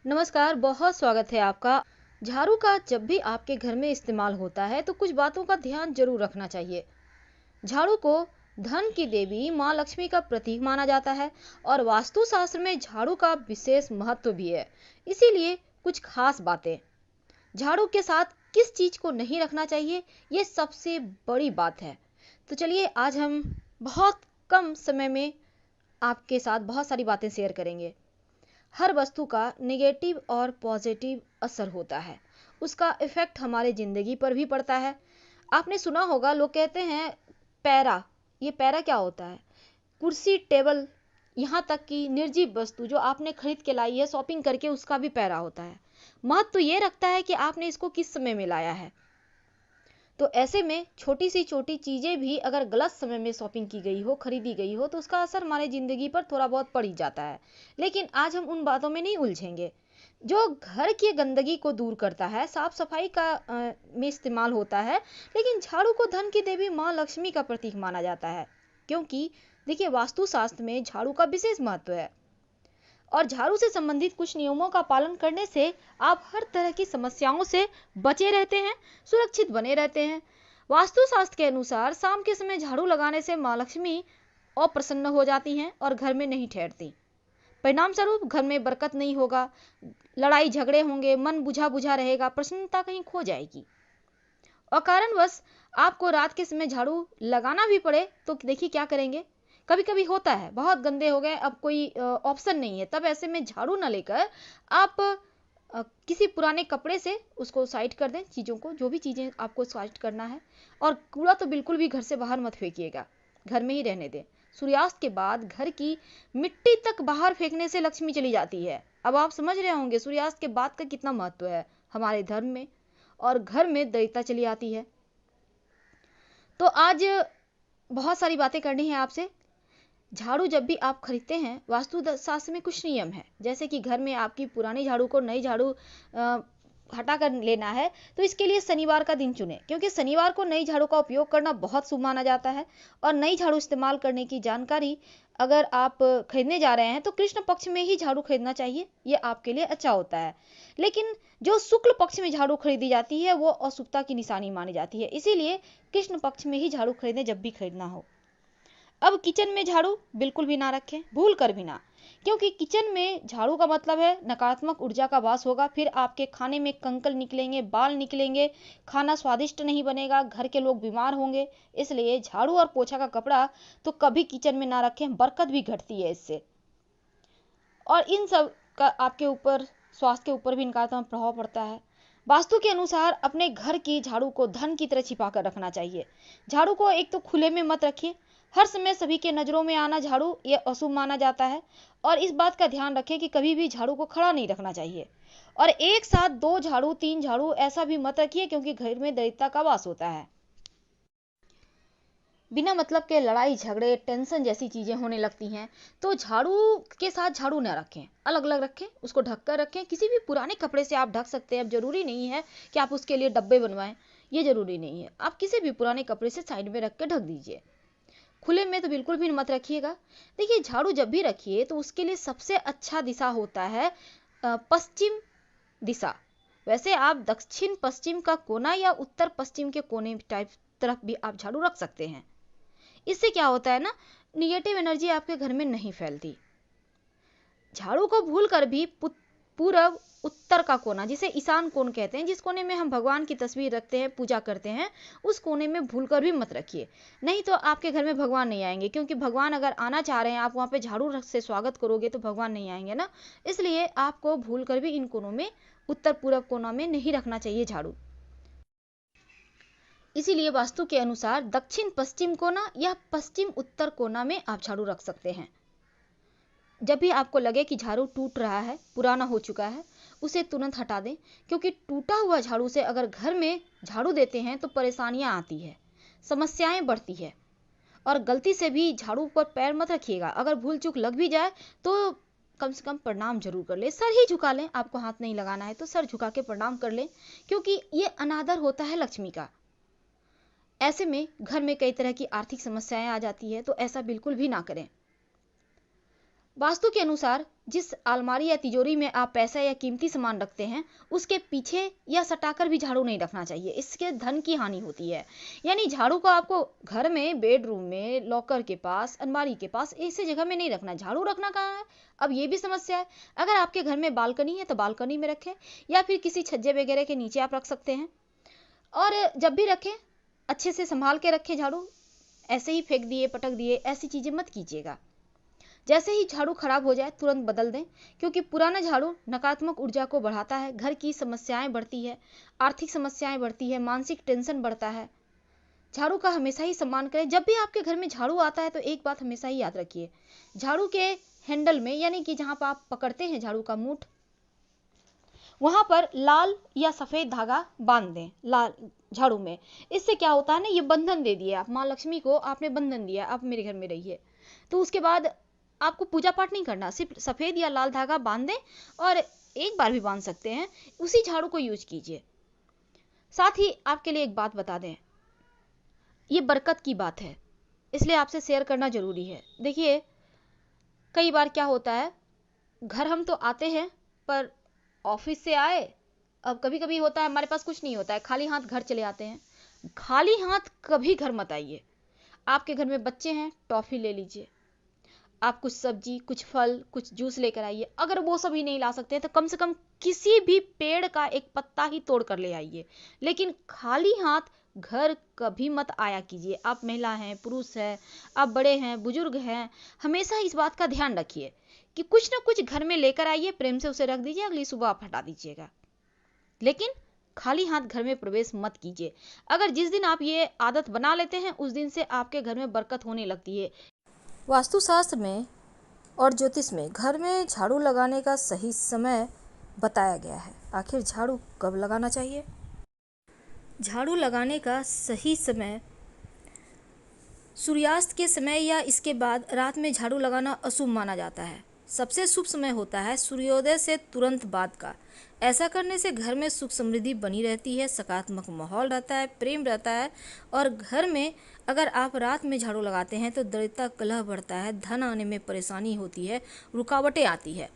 नमस्कार, बहुत स्वागत है आपका। झाड़ू का जब भी आपके घर में इस्तेमाल होता है तो कुछ बातों का ध्यान जरूर रखना चाहिए। झाड़ू को धन की देवी माँ लक्ष्मी का प्रतीक माना जाता है और वास्तुशास्त्र में झाड़ू का विशेष महत्व भी है। इसीलिए कुछ खास बातें। झाड़ू के साथ किस चीज को नहीं रखना चाहिए, ये सबसे बड़ी बात है। तो चलिए आज हम बहुत कम समय में आपके साथ बहुत सारी बातें शेयर करेंगे। हर वस्तु का निगेटिव और पॉजिटिव असर होता है। उसका इफेक्ट हमारे जिंदगी पर भी पड़ता है। आपने सुना होगा, लोग कहते हैं पैरा। ये पैरा क्या होता है? कुर्सी, टेबल, यहाँ तक कि निर्जीव वस्तु जो आपने खरीद के लाई है शॉपिंग करके, उसका भी पैरा होता है। महत्व तो ये रखता है कि आपने इसको किस समय में लाया है। तो ऐसे में छोटी सी छोटी चीजें भी अगर गलत समय में शॉपिंग की गई हो, खरीदी गई हो, तो उसका असर हमारी जिंदगी पर थोड़ा बहुत पड़ ही जाता है। लेकिन आज हम उन बातों में नहीं उलझेंगे। जो घर की गंदगी को दूर करता है, साफ सफाई का में इस्तेमाल होता है। लेकिन झाड़ू को धन की देवी माँ लक्ष्मी का प्रतीक माना जाता है, क्योंकि देखिए वास्तुशास्त्र में झाड़ू का विशेष महत्व है। और झाड़ू से संबंधित कुछ नियमों का पालन करने से आप हर तरह की समस्याओं से बचे रहते हैं, सुरक्षित बने रहते हैं। वास्तुशास्त्र के अनुसार शाम के समय झाड़ू लगाने से माँ लक्ष्मी अप्रसन्न हो जाती हैं और घर में नहीं ठहरती। परिणाम स्वरूप घर में बरकत नहीं होगा, लड़ाई झगड़े होंगे, मन बुझा बुझा रहेगा, प्रसन्नता कहीं खो जाएगी। और कारणवश आपको रात के समय झाड़ू लगाना भी पड़े तो देखिए क्या करेंगे। कभी कभी होता है बहुत गंदे हो गए, अब कोई ऑप्शन नहीं है, तब ऐसे में झाड़ू ना लेकर आप किसी पुराने कपड़े से उसको साइड कर दें, चीज़ों को, जो भी चीज़ें आपको साइड करना है। और कूड़ा तो बिल्कुल भी घर से बाहर मत फेंकिएगा, घर में ही रहने दें। सूर्यास्त के बाद घर की मिट्टी तक बाहर फेंकने से लक्ष्मी चली जाती है। अब आप समझ रहे होंगे सूर्यास्त के बाद का कितना महत्व है हमारे धर्म में। और घर में दरिद्रता चली आती है। तो आज बहुत सारी बातें करनी है आपसे। झाड़ू जब भी आप खरीदते हैं, वास्तु शास्त्र में कुछ नियम है, जैसे कि घर में आपकी पुरानी झाड़ू को नई झाड़ू हटा कर लेना है, तो इसके लिए शनिवार का दिन चुने, क्योंकि शनिवार को नई झाड़ू का उपयोग करना बहुत शुभ माना जाता है। और नई झाड़ू इस्तेमाल करने की जानकारी अगर आप खरीदने जा रहे हैं तो कृष्ण पक्ष में ही झाड़ू खरीदना चाहिए, ये आपके लिए अच्छा होता है। लेकिन जो शुक्ल पक्ष में झाड़ू खरीदी जाती है वो अशुभता की निशानी मानी जाती है, इसीलिए कृष्ण पक्ष में ही झाड़ू खरीदें जब भी खरीदना हो। अब किचन में झाड़ू बिल्कुल भी ना रखें, भूल कर भी ना, क्योंकि किचन में झाड़ू का मतलब है नकारात्मक ऊर्जा का वास होगा। फिर आपके खाने में कंकड़ निकलेंगे, बाल निकलेंगे, खाना स्वादिष्ट नहीं बनेगा, घर के लोग बीमार होंगे। इसलिए झाड़ू और पोछा का कपड़ा तो कभी किचन में ना रखें, बरकत भी घटती है इससे। और इन सब का आपके ऊपर, स्वास्थ्य के ऊपर भी नकारात्मक प्रभाव पड़ता है। वास्तु के अनुसार अपने घर की झाड़ू को धन की तरह छिपा कर रखना चाहिए। झाड़ू को एक तो खुले में मत रखिए, हर समय सभी के नजरों में आना झाड़ू ये अशुभ माना जाता है। और इस बात का ध्यान रखें कि कभी भी झाड़ू को खड़ा नहीं रखना चाहिए। और एक साथ दो झाड़ू, तीन झाड़ू ऐसा भी मत रखिए, क्योंकि घर में दरिद्रता का वास होता है। बिना मतलब के लड़ाई झगड़े, टेंशन जैसी चीजें होने लगती हैं। तो झाड़ू के साथ झाड़ू ना रखें, अलग अलग रखें, उसको ढक कर रखें। किसी भी पुराने कपड़े से आप ढक सकते हैं, अब जरूरी नहीं है कि आप उसके लिए डब्बे बनवाएं, ये जरूरी नहीं है। आप किसी भी पुराने कपड़े से साइड में रख के ढक दीजिए। खुले में तो बिल्कुल भी मत रखिएगा। देखिए झाड़ू जब भी रखिए तो उसके लिए सबसे अच्छा दिशा होता है पश्चिम दिशा। वैसे आप दक्षिण पश्चिम का कोना या उत्तर पश्चिम के कोने टाइप तरफ भी आप झाड़ू रख सकते हैं। इससे क्या होता है ना, निगेटिव एनर्जी आपके घर में नहीं फैलती। झाड़ू को भूल कर भी पूरब उत्तर का कोना, जिसे ईशान कोण कहते हैं, जिस कोने में हम भगवान की तस्वीर रखते हैं, पूजा करते हैं, उस कोने में भूल कर भी मत रखिए। नहीं तो आपके घर में भगवान नहीं आएंगे, क्योंकि भगवान अगर आना चाह रहे हैं, आप वहां पे झाड़ू से स्वागत करोगे तो भगवान नहीं आएंगे ना। इसलिए आपको भूल कर भी इन कोनों में, उत्तर पूर्व कोना में नहीं रखना चाहिए झाड़ू। इसीलिए वास्तु के अनुसार दक्षिण पश्चिम कोना या पश्चिम उत्तर कोना में आप झाड़ू रख सकते हैं। जब भी आपको लगे कि झाड़ू टूट रहा है, पुराना हो चुका है, उसे तुरंत हटा दें, क्योंकि टूटा हुआ झाड़ू से अगर घर में झाड़ू देते हैं तो परेशानियां आती है, समस्याएं बढ़ती है। और गलती से भी झाड़ू पर पैर मत रखिएगा। अगर भूल चूक लग भी जाए तो कम से कम प्रणाम जरूर कर ले, सर ही झुका लें। आपको हाथ नहीं लगाना है तो सर झुका के प्रणाम कर लें, क्योंकि ये अनादर होता है लक्ष्मी का। ऐसे में घर में कई तरह की आर्थिक समस्याएं आ जाती है, तो ऐसा बिल्कुल भी ना करें। वास्तु के अनुसार जिस अलमारी या तिजोरी में आप पैसा या कीमती सामान रखते हैं, उसके पीछे या सटाकर भी झाड़ू नहीं रखना चाहिए, इसके धन की हानि होती है। यानी झाड़ू को आपको घर में, बेडरूम में, लॉकर के पास, अलमारी के पास, ऐसी जगह में नहीं रखना। झाड़ू रखना कहाँ है? अब ये भी समस्या है। अगर आपके घर में बालकनी है तो बालकनी में रखें, या फिर किसी छज्जे वगैरह के नीचे आप रख सकते हैं। और जब भी रखें अच्छे से संभाल के रखें झाड़ू, ऐसे ही फेंक दिए, पटक दिए, ऐसी चीजें मत कीजिएगा। जैसे ही झाड़ू खराब हो जाए तुरंत बदल दें, क्योंकि पुराना झाड़ू नकारात्मक ऊर्जा को बढ़ाता है, घर की समस्याएं बढ़ती है, आर्थिक समस्याएं बढ़ती है, मानसिक टेंशन बढ़ता है। झाड़ू का हमेशा ही सम्मान करें। जब भी आपके घर में झाड़ू आता है तो एक बात हमेशा ही याद रखिए, झाड़ू के हैंडल में, यानी कि जहां पर आप पकड़ते हैं झाड़ू का मुठ, वहां पर लाल या सफेद धागा बांध दें लाल झाड़ू में। इससे क्या होता है ना, ये बंधन दे दिए आप माँ लक्ष्मी को, आपने बंधन दिया, आप मेरे घर में रहिए। तो उसके बाद आपको पूजा पाठ नहीं करना, सिर्फ सफेद या लाल धागा बांध दें, और एक बार भी बांध सकते हैं, उसी झाड़ू को यूज कीजिए। साथ ही आपके लिए एक बात बता दें, ये बरकत की बात है, इसलिए आपसे शेयर करना जरूरी है। देखिए, कई बार क्या होता है, घर हम तो आते हैं, पर ऑफिस से आए, अब कभी कभी होता है हमारे पास कुछ नहीं होता है, खाली हाथ घर चले आते हैं। खाली हाथ कभी घर मत आइए। आपके घर में बच्चे हैं, टॉफी ले लीजिए, आप कुछ सब्जी, कुछ फल, कुछ जूस लेकर आइए। अगर वो सभी नहीं ला सकते हैं तो कम से कम किसी भी पेड़ का एक पत्ता ही तोड़ कर ले आइए, लेकिन खाली हाथ घर कभी मत आया कीजिए। आप महिला हैं, पुरुष हैं, आप बड़े हैं, बुजुर्ग हैं, हमेशा इस बात का ध्यान रखिए कि कुछ ना कुछ घर में लेकर आइए, प्रेम से उसे रख दीजिए, अगली सुबह आप हटा दीजिएगा, लेकिन खाली हाथ घर में प्रवेश मत कीजिए। अगर जिस दिन आप ये आदत बना लेते हैं, उस दिन से आपके घर में बरकत होने लगती है। वास्तुशास्त्र में और ज्योतिष में घर में झाड़ू लगाने का सही समय बताया गया है। आखिर झाड़ू कब लगाना चाहिए? झाड़ू लगाने का सही समय सूर्यास्त के समय या इसके बाद रात में झाड़ू लगाना अशुभ माना जाता है। सबसे शुभ समय होता है सूर्योदय से तुरंत बाद का। ऐसा करने से घर में सुख समृद्धि बनी रहती है, सकारात्मक माहौल रहता है, प्रेम रहता है। और घर में अगर आप रात में झाड़ू लगाते हैं तो दरिद्रता, कलह बढ़ता है, धन आने में परेशानी होती है, रुकावटें आती है।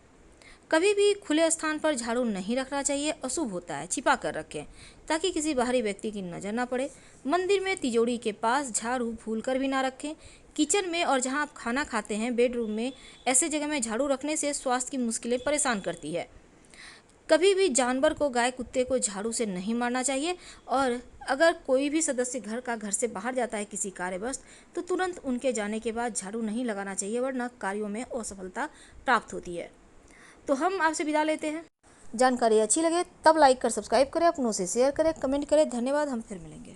कभी भी खुले स्थान पर झाड़ू नहीं रखना चाहिए, अशुभ होता है। छिपा कर रखें ताकि किसी बाहरी व्यक्ति की नज़र ना पड़े। मंदिर में तिजोरी के पास झाड़ू भूल कर भी ना रखें। किचन में और जहां आप खाना खाते हैं, बेडरूम में, ऐसे जगह में झाड़ू रखने से स्वास्थ्य की मुश्किलें परेशान करती है। कभी भी जानवर को, गाय कुत्ते को झाड़ू से नहीं मारना चाहिए। और अगर कोई भी सदस्य घर से बाहर जाता है किसी कार्यवश, तो तुरंत उनके जाने के बाद झाड़ू नहीं लगाना चाहिए, वरना कार्यों में असफलता प्राप्त होती है। तो हम आपसे विदा लेते हैं। जानकारी अच्छी लगे तब लाइक कर सब्सक्राइब करें, अपनों से शेयर करें, कमेंट करें। धन्यवाद, हम फिर मिलेंगे।